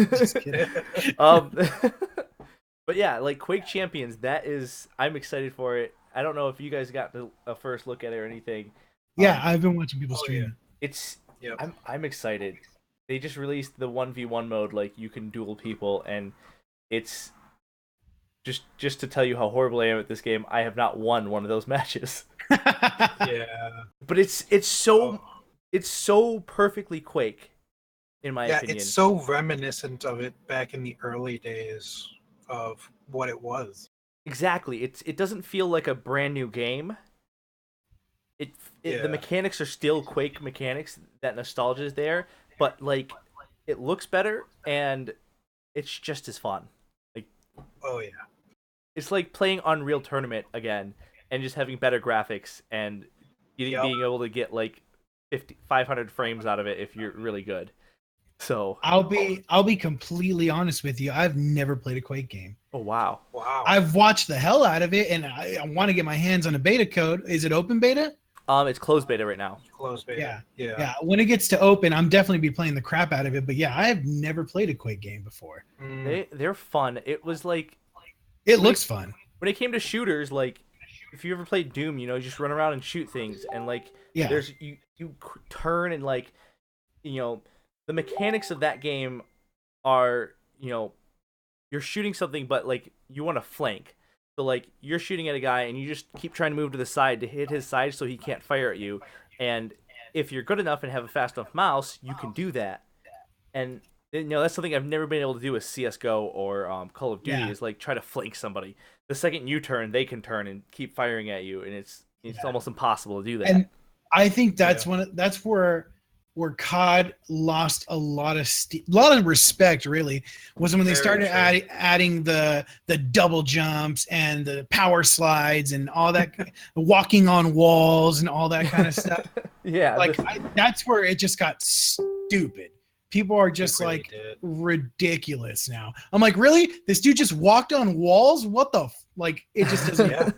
C: Just kidding.
B: But yeah, like Quake Champions, I'm excited for it. I don't know if you guys got a first look at it or anything.
C: Yeah, I've been watching people
A: Oh,
C: stream.
B: It's
A: Yep.
B: I'm excited. They just released the 1v1 mode, like you can duel people, and it's just to tell you how horrible I am at this game. I have not won one of those matches.
A: Yeah.
B: But it's so perfectly Quake, in my
A: Yeah,
B: opinion.
A: it's so reminiscent of it back in the early days of what it was.
B: Exactly. It doesn't feel like a brand new game.
A: Yeah.
B: The mechanics are still Quake mechanics. That nostalgia is there, but like it looks better and it's just as fun. Like
A: Oh yeah.
B: it's like playing Unreal Tournament again and just having better graphics and
A: Yep.
B: being able to get like 500 frames out of it if you're really good. So,
C: I'll be completely honest with you. I've never played a Quake game.
B: oh wow.
A: Wow.
C: I've watched the hell out of it, and I want to get my hands on a beta code. Is it open beta?
B: It's closed beta right now.
A: Close beta.
C: Yeah.
A: Yeah.
C: Yeah. When it gets to open, I'm definitely be playing the crap out of it. But yeah, I have never played a Quake game before.
B: They're fun. It was like
C: It looks fun.
B: when it came to shooters, like if you ever played Doom, you just run around and shoot things, and like
C: Yeah.
B: there's you turn and like the mechanics of that game are you're shooting something, but like you want to flank. So like you're shooting at a guy and you just keep trying to move to the side to hit his side so he can't fire at you. And if you're good enough and have a fast enough mouse, you can do that. And that's something I've never been able to do with CS:GO or Call of Duty,
C: Yeah.
B: is like try to flank somebody. The second you turn, they can turn and keep firing at you, and it's almost impossible to do that.
C: And I think that's where where COD lost a lot of respect, really, was when they started adding the double jumps and the power slides and all that, walking on walls and all that kind of stuff.
B: Yeah,
C: like that's where it just got stupid. People are just ridiculous now. I'm like, really? This dude just walked on walls? What the it just doesn't.
A: Yeah.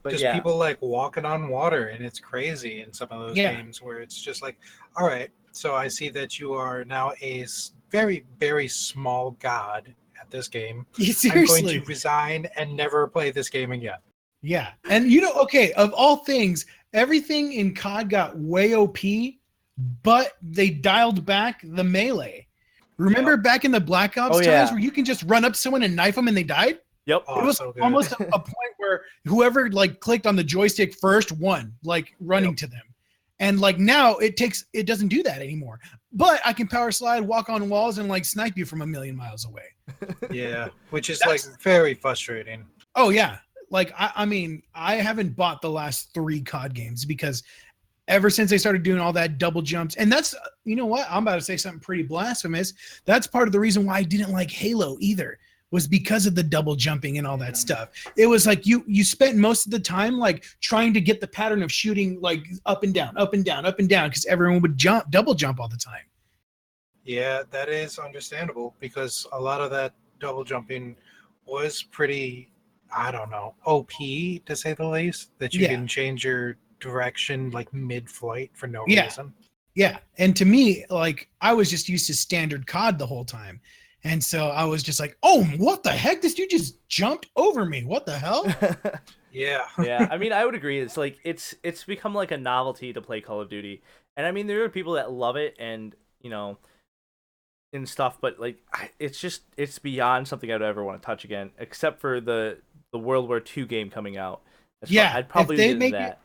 B: But
A: just people like walking on water, and it's crazy in some of those games where it's just like, all right, so I see that you are now a very, very small god at this game.
C: Seriously.
A: I'm going to resign and never play this game again.
C: Yeah. And okay, of all things, everything in COD got way OP, but they dialed back the melee. Remember back in the Black Ops times where you can just run up someone and knife them and they died?
B: Yep.
C: It was almost a point where whoever clicked on the joystick first won, running to them. And now it doesn't do that anymore. But I can power slide, walk on walls, and snipe you from a million miles away.
A: Yeah, which is very frustrating.
C: Oh yeah. I mean, I haven't bought the last 3 COD games because ever since they started doing all that double jumps, and that's, you know what, I'm about to say something pretty blasphemous. That's part of the reason why I didn't like Halo either, was because of the double jumping and all that stuff. It was you spent most of the time trying to get the pattern of shooting up and down, up and down, up and down, because everyone would double jump all the time.
A: Yeah, that is understandable, because a lot of that double jumping was pretty, I don't know, OP to say the least, that you can change your direction mid-flight for no reason.
C: Yeah, and to me, I was just used to standard COD the whole time. And so I was just like, oh, what the heck? This dude just jumped over me. What the hell?
A: Yeah.
B: Yeah, I mean, I would agree. It's it's become a novelty to play Call of Duty. And I mean, there are people that love it and, and stuff, but it's beyond something I'd ever want to touch again, except for the World War II game coming out. I'd probably do that.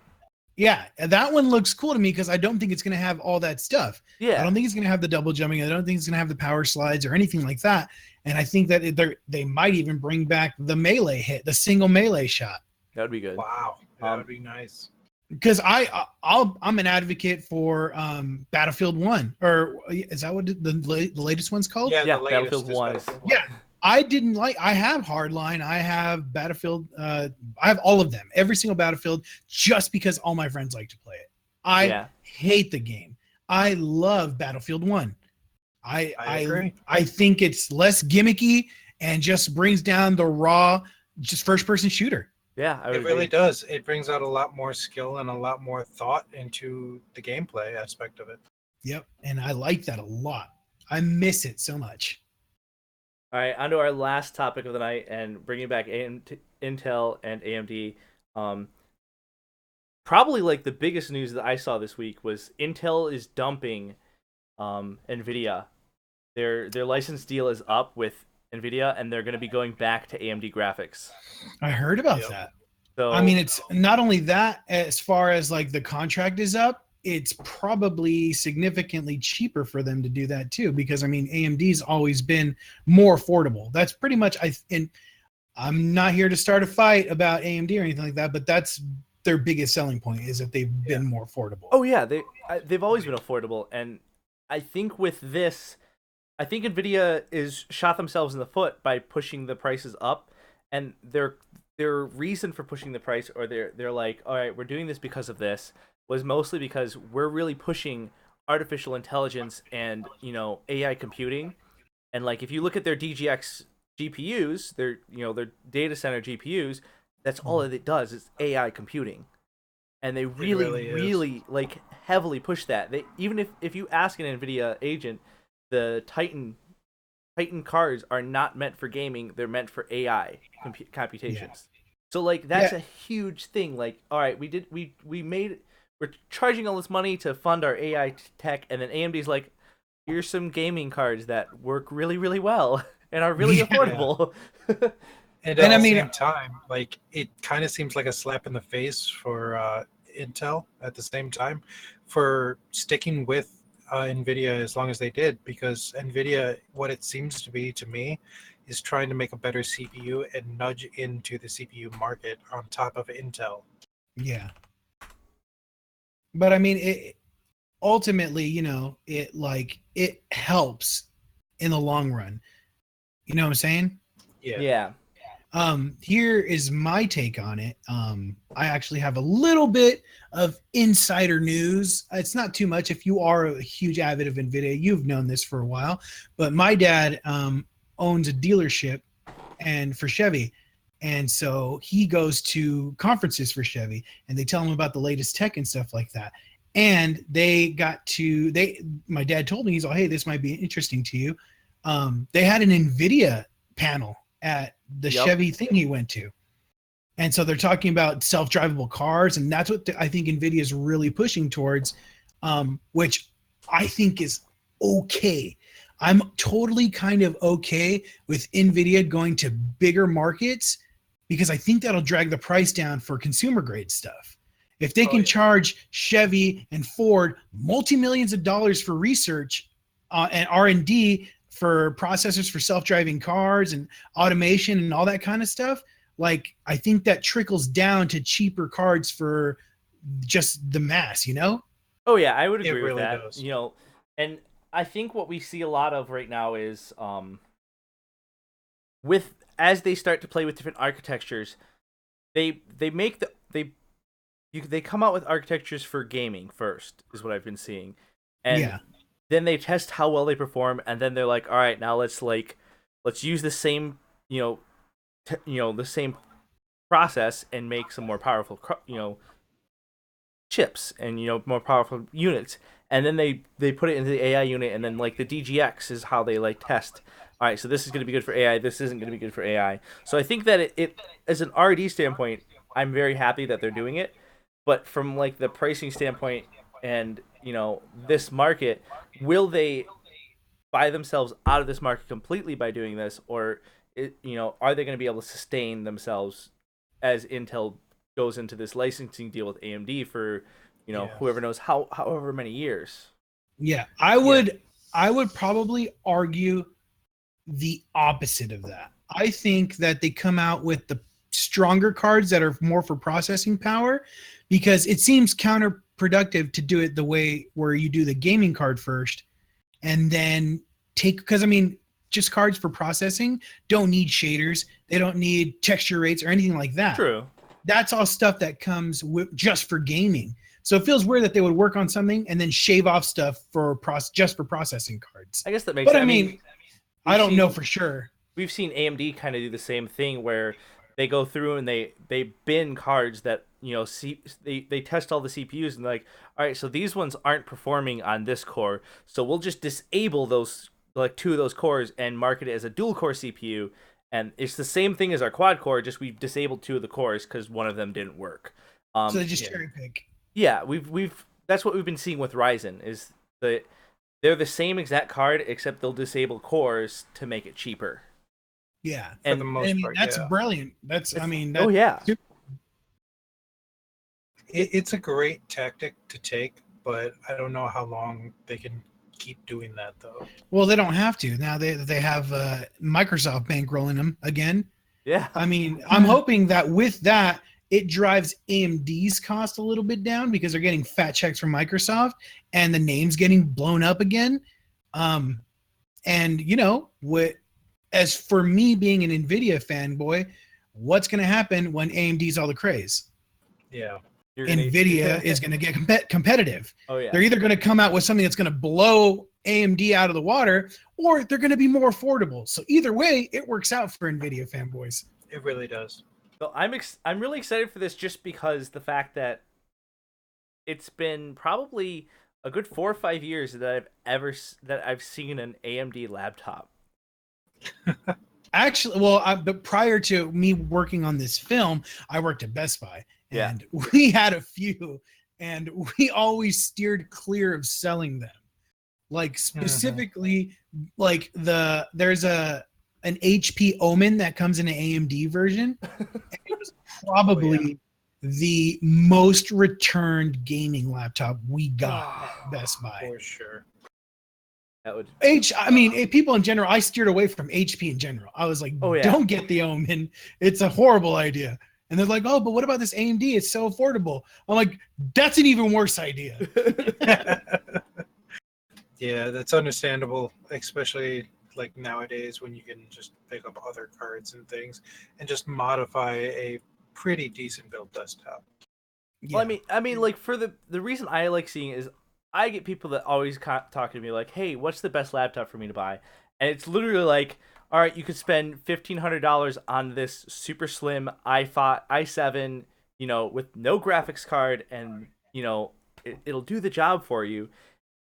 C: Yeah, that one looks cool to me because I don't think it's going to have all that stuff.
B: Yeah.
C: I don't think it's going to have the double jumping. I don't think it's going to have the power slides or anything like that. And I think that they might even bring back the melee hit, the single melee shot.
B: That would be good.
A: Wow, that would be nice.
C: Because I'm an advocate for Battlefield 1, or is that what the latest one's called?
A: Yeah,
B: Battlefield 1.
C: Yeah. I have Hardline. I have Battlefield. I have all of them, every single Battlefield, just because all my friends like to play it. I hate the game. I love Battlefield 1. I agree. I think it's less gimmicky and just brings down the raw, just first-person shooter.
B: Yeah, I would agree.
A: Really does. It brings out a lot more skill and a lot more thought into the gameplay aspect of it.
C: Yep, and I like that a lot. I miss it so much.
B: All right, on to our last topic of the night, and bringing back Intel and AMD. Probably the biggest news that I saw this week was Intel is dumping Nvidia. Their license deal is up with Nvidia, and they're going to be going back to AMD graphics.
C: I heard about that.
B: So
C: I mean, it's not only that, as far as the contract is up, it's probably significantly cheaper for them to do that too, because I mean, AMD's always been more affordable. That's pretty much, and I'm not here to start a fight about AMD or anything like that, but that's their biggest selling point, is that they've been more affordable.
B: Oh yeah, they've always been affordable, and I think with this, I think Nvidia is shot themselves in the foot by pushing the prices up, and their reason for pushing the price, or they're like, all right, we're doing this because of this, was mostly because we're really pushing artificial intelligence and AI computing, and if you look at their DGX GPUs, their data center GPUs, that's all it does is AI computing, and they really heavily push that. They even if you ask an Nvidia agent, the Titan cards are not meant for gaming; they're meant for AI computations. Yeah. So that's a huge thing. All right, we're charging all this money to fund our AI tech, and then AMD's like, here's some gaming cards that work really, really well and are really affordable.
A: And at the same time, it kind of seems like a slap in the face for Intel at the same time for sticking with NVIDIA as long as they did, because NVIDIA, what it seems to be to me, is trying to make a better CPU and nudge into the CPU market on top of Intel.
C: Yeah. But I mean, ultimately, it helps in the long run. You know what I'm saying?
B: Yeah.
C: Here is my take on it. I actually have a little bit of insider news. It's not too much. If you are a huge avid of Nvidia, you've known this for a while. But my dad owns a dealership and for Chevy. And so he goes to conferences for Chevy and they tell him about the latest tech and stuff like that. And my dad told me, he's like, hey, this might be interesting to you. They had an Nvidia panel at the Chevy thing he went to. And so they're talking about self-drivable cars. And that's what I think Nvidia is really pushing towards, which I think is okay. I'm totally kind of okay with Nvidia going to bigger markets because I think that'll drag the price down for consumer grade stuff. If they can charge Chevy and Ford multi-millions of dollars for research and R&D for processors for self-driving cars and automation and all that kind of stuff, like I think that trickles down to cheaper cards for just the mass, you know?
B: Oh yeah, I would agree
A: really
B: with that.
A: does.
B: You know, and I think what we see a lot of right now is as they start to play with different architectures, they come out with architectures for gaming first, is what I've been seeing. And then they test how well they perform, and then they're like, all right, now let's use the same, the same process and make some more powerful, chips and, more powerful units. And then they put it into the AI unit, and then like the DGX is how they like test. All right, so this is going to be good for AI. This isn't going to be good for AI. So I think that it as an R&D standpoint, I'm very happy that they're doing it. But from like the pricing standpoint and, this market, will they buy themselves out of this market completely by doing this? Or, are they going to be able to sustain themselves as Intel goes into this licensing deal with AMD for, whoever knows however many years?
C: Yeah, I would probably argue the opposite of that. I think that they come out with the stronger cards that are more for processing power because it seems counterproductive to do it the way where you do the gaming card first and then just cards for processing don't need shaders. They don't need texture rates or anything like that.
B: True.
C: That's all stuff that comes just for gaming. So it feels weird that they would work on something and then shave off stuff just for processing cards.
B: I guess that makes sense.
C: But I mean, I don't know for sure.
B: We've seen AMD kind of do the same thing where they go through and they bin cards that, they test all the CPUs and like, all right, so these ones aren't performing on this core. So we'll just disable those, like 2 of those cores and market it as a dual core CPU. And it's the same thing as our quad core, just we've disabled 2 of the cores because one of them didn't work.
C: So they just cherry pick.
B: Yeah, that's what we've been seeing with Ryzen is they're the same exact card except they'll disable cores to make it cheaper.
C: Yeah,
A: for the most part,
C: that's brilliant.
B: Oh yeah,
A: it's a great tactic to take, but I don't know how long they can keep doing that though.
C: Well, they don't have to now. They have Microsoft bankrolling them again.
B: Yeah,
C: I mean, I'm hoping that with that it drives AMD's cost a little bit down because they're getting fat checks from Microsoft and the name's getting blown up again. And as for me being an Nvidia fanboy, what's going to happen when AMD's all the craze?
A: Yeah.
C: Nvidia is going to get competitive.
B: Oh yeah.
C: They're either going to come out with something that's going to blow AMD out of the water, or they're going to be more affordable. So either way, it works out for Nvidia fanboys.
A: It really does.
B: So I'm really excited for this just because the fact that it's been probably a good 4 or 5 years that I've seen an AMD laptop.
C: Actually, but prior to me working on this film, I worked at Best Buy, and
B: Yeah.
C: we had a few, and we always steered clear of selling them. Like specifically, like there's an HP Omen that comes in an AMD version. And it was probably the most returned gaming laptop we got at Best Buy.
A: For sure.
B: That would
C: people in general, I steered away from HP in general. I was like,
B: Oh, yeah.
C: Don't get the Omen. It's a horrible idea. And they're like, oh, but what about this AMD? It's so affordable. I'm like, that's an even worse idea.
A: Yeah, that's understandable, especially like nowadays when you can just pick up other cards and things and just modify a pretty decent built desktop.
C: Yeah.
B: Well, I mean, like for the reason I like seeing is I get people that always talk to me like, "Hey, what's the best laptop for me to buy?" And it's literally like, "All right, you could spend $1,500 on this super slim i7, with no graphics card, and it'll do the job for you,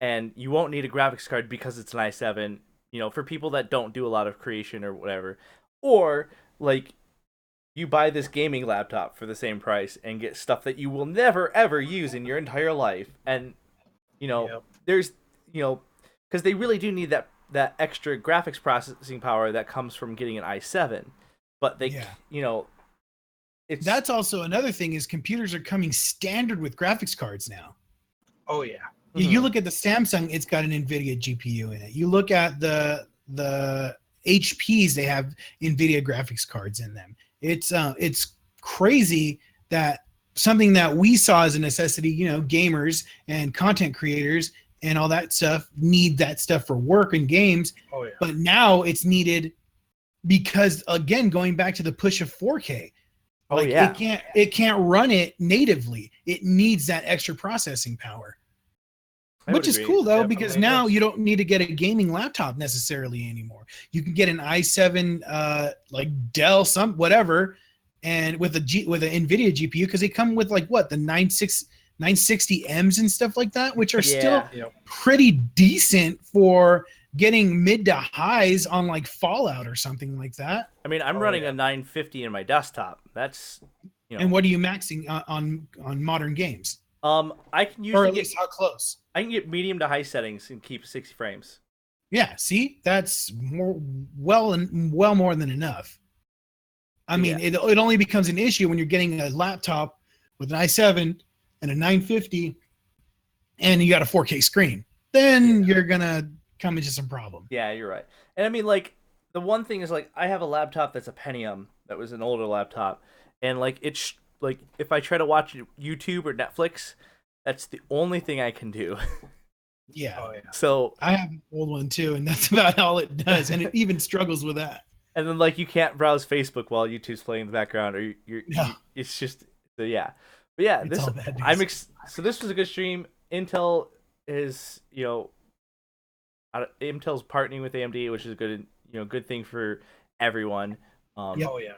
B: and you won't need a graphics card because it's an i7. For people that don't do a lot of creation or whatever, or like." You buy this gaming laptop for the same price and get stuff that you will never ever use in your entire life. And
A: Yep.
B: there's because they really do need that extra graphics processing power that comes from getting an i7. But they it's
C: That's also another thing is computers are coming standard with graphics cards now.
A: Oh yeah.
C: You look at the Samsung, it's got an Nvidia GPU in it. You look at the HPs, they have Nvidia graphics cards in them. It's crazy that something that we saw as a necessity, gamers and content creators and all that stuff need that stuff for work and games.
A: Oh yeah.
C: But now it's needed because, again, going back to the push of 4K, it can't run it natively. It needs that extra processing power. Which is cool though, because now you don't need to get a gaming laptop necessarily anymore. You can get an i7, like Dell, whatever, and with an Nvidia GPU, because they come with like the 960Ms and stuff like that, which are still pretty decent for getting mid to highs on like Fallout or something like that.
B: I mean, I'm running a 950 in my desktop. That's
C: And what are you maxing on modern games?
B: I can usually
C: or at least how close?
B: I can get medium to high settings and keep 60 frames.
C: Yeah, see, that's well more than enough. I mean, it only becomes an issue when you're getting a laptop with an i7 and a 950, and you got a 4K screen. Then you're gonna come into some problem.
B: Yeah, you're right. And I mean, like the one thing is like I have a laptop that's a Pentium that was an older laptop, and like it's like if I try to watch YouTube or Netflix, that's the only thing I can do.
C: Yeah.
A: Oh, yeah.
B: So
C: I have an old one too, and that's about all it does, and it even struggles with that.
B: And then like you can't browse Facebook while YouTube's playing in the background, or it's just But yeah,
C: It's
B: this so this was a good stream. Intel is Intel's partnering with AMD, which is a good thing for everyone.
A: Oh yeah.
B: If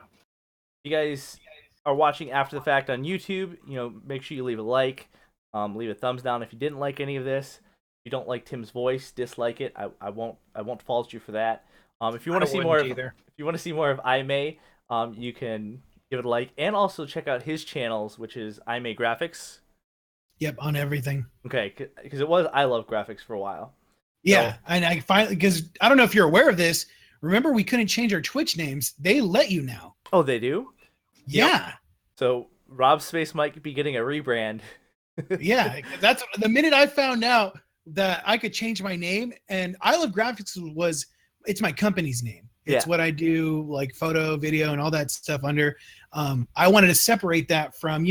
B: you guys are watching after the fact on YouTube, make sure you leave a like, leave a thumbs down if you didn't like any of this. If you don't like Tim's voice, dislike it. I won't fault you for that. If you want to see more of Jaime, you can give it a like, and also check out his channels, which is Jaime Graphics.
C: Yep, on everything.
B: Okay, because it was I Love Graphics for a while.
C: Yeah, and I finally, because I don't know if you're aware of this. Remember, we couldn't change our Twitch names. They let you now.
B: Oh, they do?
C: Yeah.
B: Yep. So Rob Space might be getting a rebrand.
C: Yeah, that's the minute I found out that I could change my name, and I Love Graphics it's my company's name. It's what I do, like photo, video, and all that stuff under. I wanted to separate that from,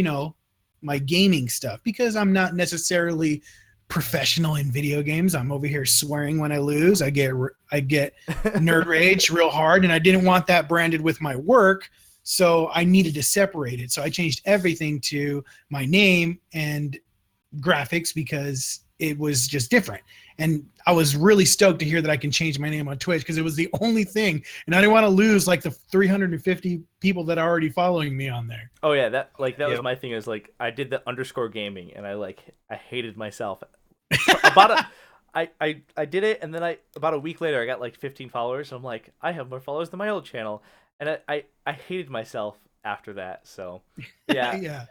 C: my gaming stuff, because I'm not necessarily professional in video games. I'm over here swearing when I lose. I get nerd rage real hard, and I didn't want that branded with my work, so I needed to separate it. So I changed everything to my name and graphics because it was just different. And I was really stoked to hear that I can change my name on Twitch, because it was the only thing, and I didn't want to lose like the 350 people that are already following me on there.
B: Oh yeah, that was my thing. Is like I did the _gaming, and I hated myself. I did it, and then about a week later I got like 15 followers. So I'm like, I have more followers than my old channel, and I hated myself after that. So yeah.
C: Yeah.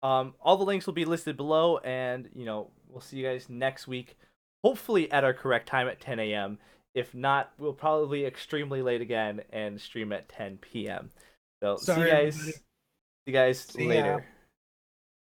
B: All the links will be listed below, and we'll see you guys next week. Hopefully at our correct time at 10 a.m. If not, we'll probably be extremely late again and stream at 10 p.m. So see you guys later.